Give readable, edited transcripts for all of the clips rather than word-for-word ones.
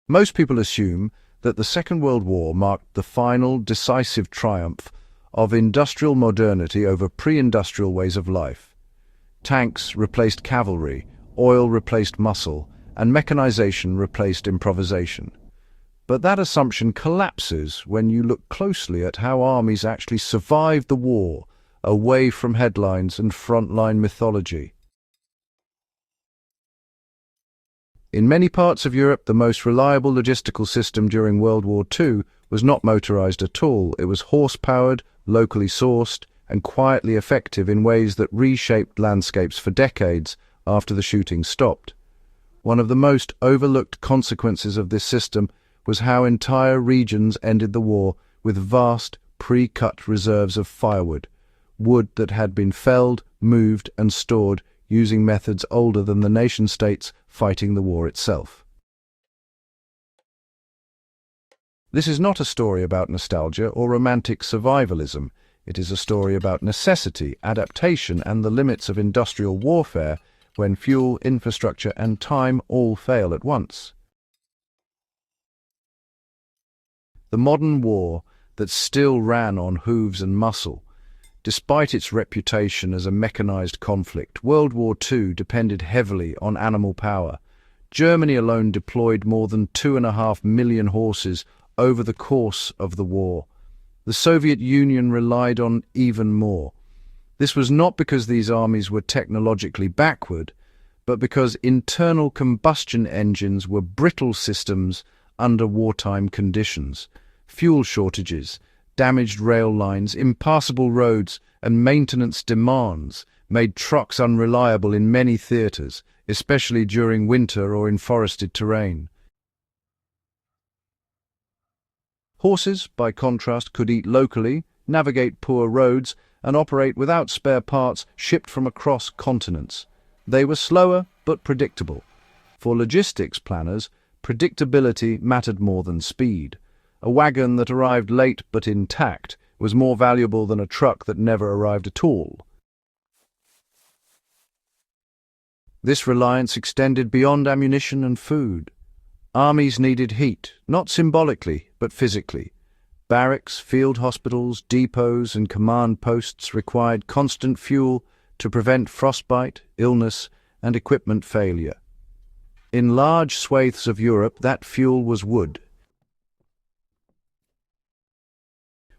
Most people assume that the Second World War marked the final, decisive triumph of industrial modernity over pre-industrial ways of life. Tanks replaced cavalry, oil replaced muscle, and mechanization replaced improvisation. But that assumption collapses when you look closely at how armies actually survived the war, away from headlines and frontline mythology. In many parts of Europe, the most reliable logistical system during World War II was not motorized at all. It was horse-powered, locally sourced, and quietly effective in ways that reshaped landscapes for decades after the shooting stopped. One of the most overlooked consequences of this system was how entire regions ended the war with vast, pre-cut reserves of firewood, wood that had been felled, moved, and stored using methods older than the nation-states fighting the war itself. This is not a story about nostalgia or romantic survivalism. It is a story about necessity, adaptation, and the limits of industrial warfare when fuel, infrastructure, and time all fail at once. The modern war that still ran on hooves and muscle, despite its reputation as a mechanized conflict, World War II depended heavily on animal power. Germany alone deployed more than 2.5 million horses over the course of the war. The Soviet Union relied on even more. This was not because these armies were technologically backward, but because internal combustion engines were brittle systems under wartime conditions. Fuel shortages, damaged rail lines, impassable roads, and maintenance demands made trucks unreliable in many theaters, especially during winter or in forested terrain. Horses, by contrast, could eat locally, navigate poor roads, and operate without spare parts shipped from across continents. They were slower but predictable. For logistics planners, predictability mattered more than speed. A wagon that arrived late but intact was more valuable than a truck that never arrived at all. This reliance extended beyond ammunition and food. Armies needed heat, not symbolically, but physically. Barracks, field hospitals, depots, and command posts required constant fuel to prevent frostbite, illness, and equipment failure. In large swathes of Europe, that fuel was wood.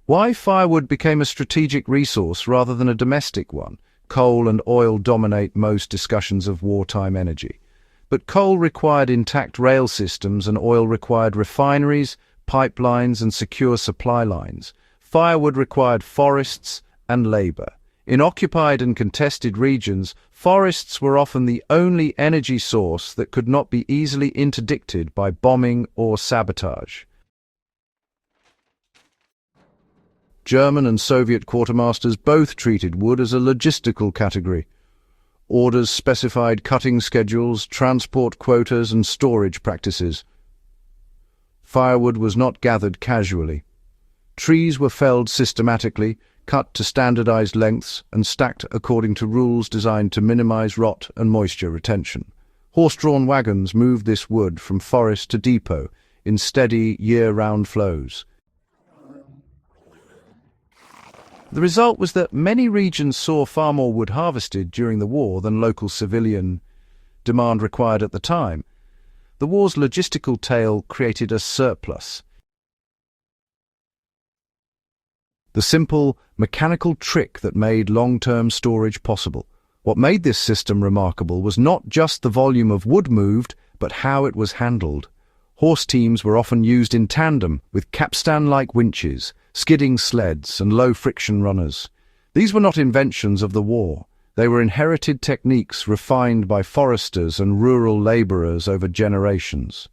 Why firewood became a strategic resource rather than a domestic one? Coal and oil dominate most discussions of wartime energy. But coal required intact rail systems and oil required refineries, pipelines, and secure supply lines. Firewood required forests and labor. In occupied and contested regions, forests were often the only energy source that could not be easily interdicted by bombing or sabotage. German and Soviet quartermasters both treated wood as a logistical category. Orders specified cutting schedules, transport quotas, and storage practices. Firewood was not gathered casually. Trees were felled systematically, cut to standardized lengths, and stacked according to rules designed to minimize rot and moisture retention. Horse-drawn wagons moved this wood from forest to depot in steady, year-round flows. The result was that many regions saw far more wood harvested during the war than local civilian demand required at the time. The war's logistical tail created a surplus. The simple, mechanical trick that made long-term storage possible. What made this system remarkable was not just the volume of wood moved, but how it was handled. Horse teams were often used in tandem with capstan-like winches, skidding sleds, and low-friction runners. These were not inventions of the war. They were inherited techniques refined by foresters and rural laborers over generations.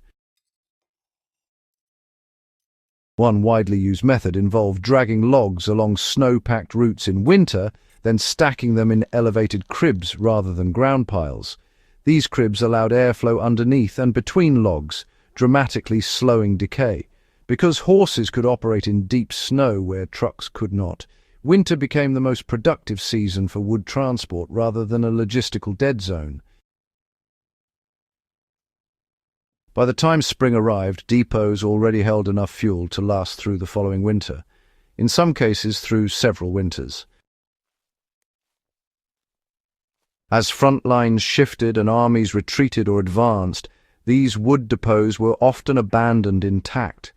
One widely used method involved dragging logs along snow-packed routes in winter, then stacking them in elevated cribs rather than ground piles. These cribs allowed airflow underneath and between logs, dramatically slowing decay. Because horses could operate in deep snow where trucks could not, winter became the most productive season for wood transport rather than a logistical dead zone. By the time spring arrived, depots already held enough fuel to last through the following winter, in some cases through several winters. As front lines shifted and armies retreated or advanced, these wood depots were often abandoned intact.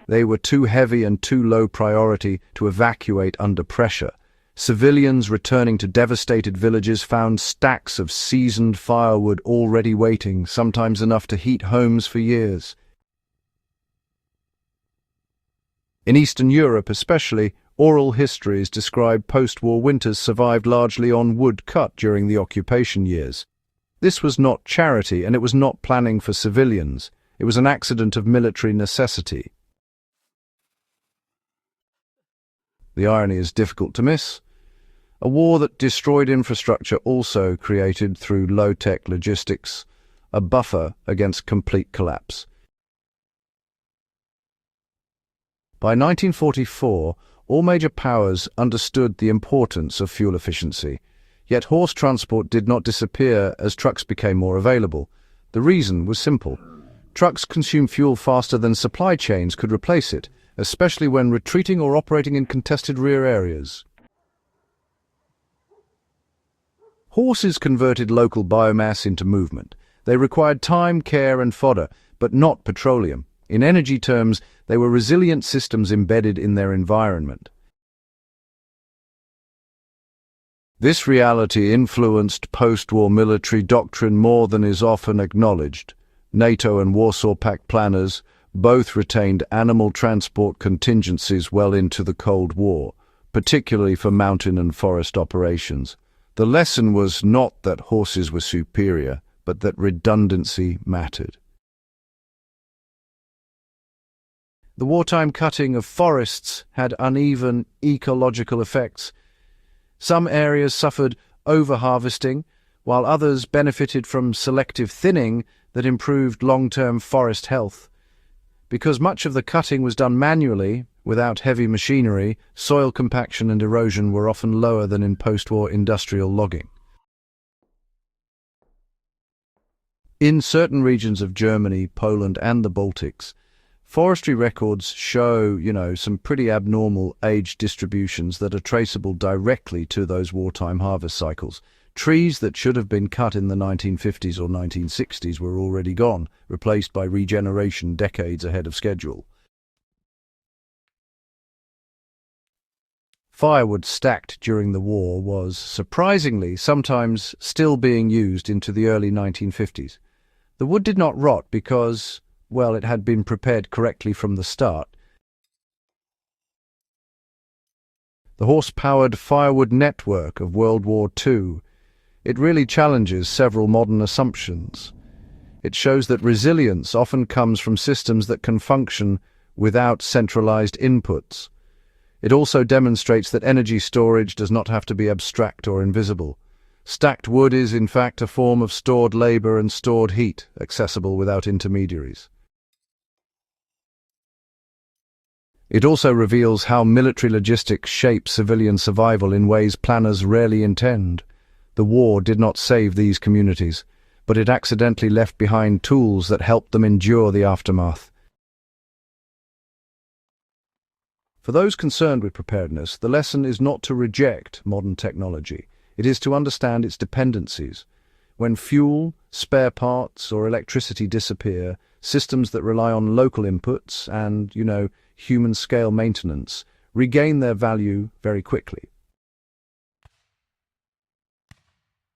They were too heavy and too low priority to evacuate under pressure. Civilians returning to devastated villages found stacks of seasoned firewood already waiting, sometimes enough to heat homes for years. In Eastern Europe especially, oral histories describe post-war winters survived largely on wood cut during the occupation years. This was not charity, and it was not planning for civilians. It was an accident of military necessity. The irony is difficult to miss. A war that destroyed infrastructure also created, through low-tech logistics, a buffer against complete collapse. By 1944, all major powers understood the importance of fuel efficiency, yet horse transport did not disappear as trucks became more available. The reason was simple. Trucks consume fuel faster than supply chains could replace it, especially when retreating or operating in contested rear areas. Horses converted local biomass into movement. They required time, care, and fodder, but not petroleum. In energy terms, they were resilient systems embedded in their environment. This reality influenced post-war military doctrine more than is often acknowledged. NATO and Warsaw Pact planners both retained animal transport contingencies well into the Cold War, particularly for mountain and forest operations. The lesson was not that horses were superior, but that redundancy mattered. The wartime cutting of forests had uneven ecological effects. Some areas suffered overharvesting, while others benefited from selective thinning that improved long-term forest health. Because much of the cutting was done manually, without heavy machinery, soil compaction and erosion were often lower than in post-war industrial logging. In certain regions of Germany, Poland, and the Baltics, forestry records show, some pretty abnormal age distributions that are traceable directly to those wartime harvest cycles. Trees that should have been cut in the 1950s or 1960s were already gone, replaced by regeneration decades ahead of schedule. Firewood stacked during the war was, surprisingly, sometimes still being used into the early 1950s. The wood did not rot because, it had been prepared correctly from the start. The horse-powered firewood network of World War II, it really challenges several modern assumptions. It shows that resilience often comes from systems that can function without centralized inputs. It also demonstrates that energy storage does not have to be abstract or invisible. Stacked wood is, in fact, a form of stored labor and stored heat, accessible without intermediaries. It also reveals how military logistics shape civilian survival in ways planners rarely intend. The war did not save these communities, but it accidentally left behind tools that helped them endure the aftermath. For those concerned with preparedness, the lesson is not to reject modern technology. It is to understand its dependencies. When fuel, spare parts, or electricity disappear, systems that rely on local inputs and, human-scale maintenance regain their value very quickly.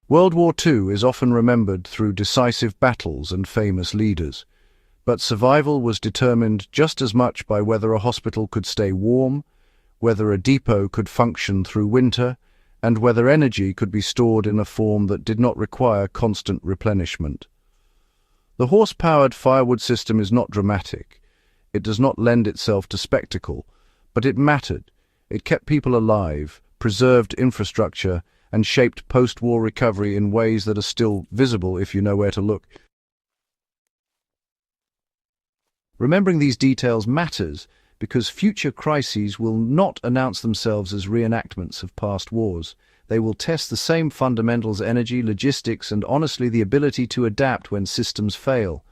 World War II is often remembered through decisive battles and famous leaders, but survival was determined just as much by whether a hospital could stay warm, whether a depot could function through winter, and whether energy could be stored in a form that did not require constant replenishment. The horse-powered firewood system is not dramatic. It does not lend itself to spectacle, but it mattered. It kept people alive, preserved infrastructure, and shaped post-war recovery in ways that are still visible if you know where to look. Remembering these details matters because future crises will not announce themselves as reenactments of past wars. They will test the same fundamentals: energy, logistics, and honestly the ability to adapt when systems fail.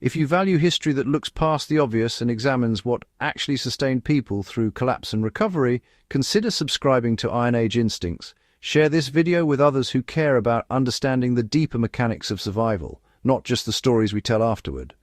If you value history that looks past the obvious and examines what actually sustained people through collapse and recovery, consider subscribing to Iron Age Instincts. Share this video with others who care about understanding the deeper mechanics of survival, not just the stories we tell afterward.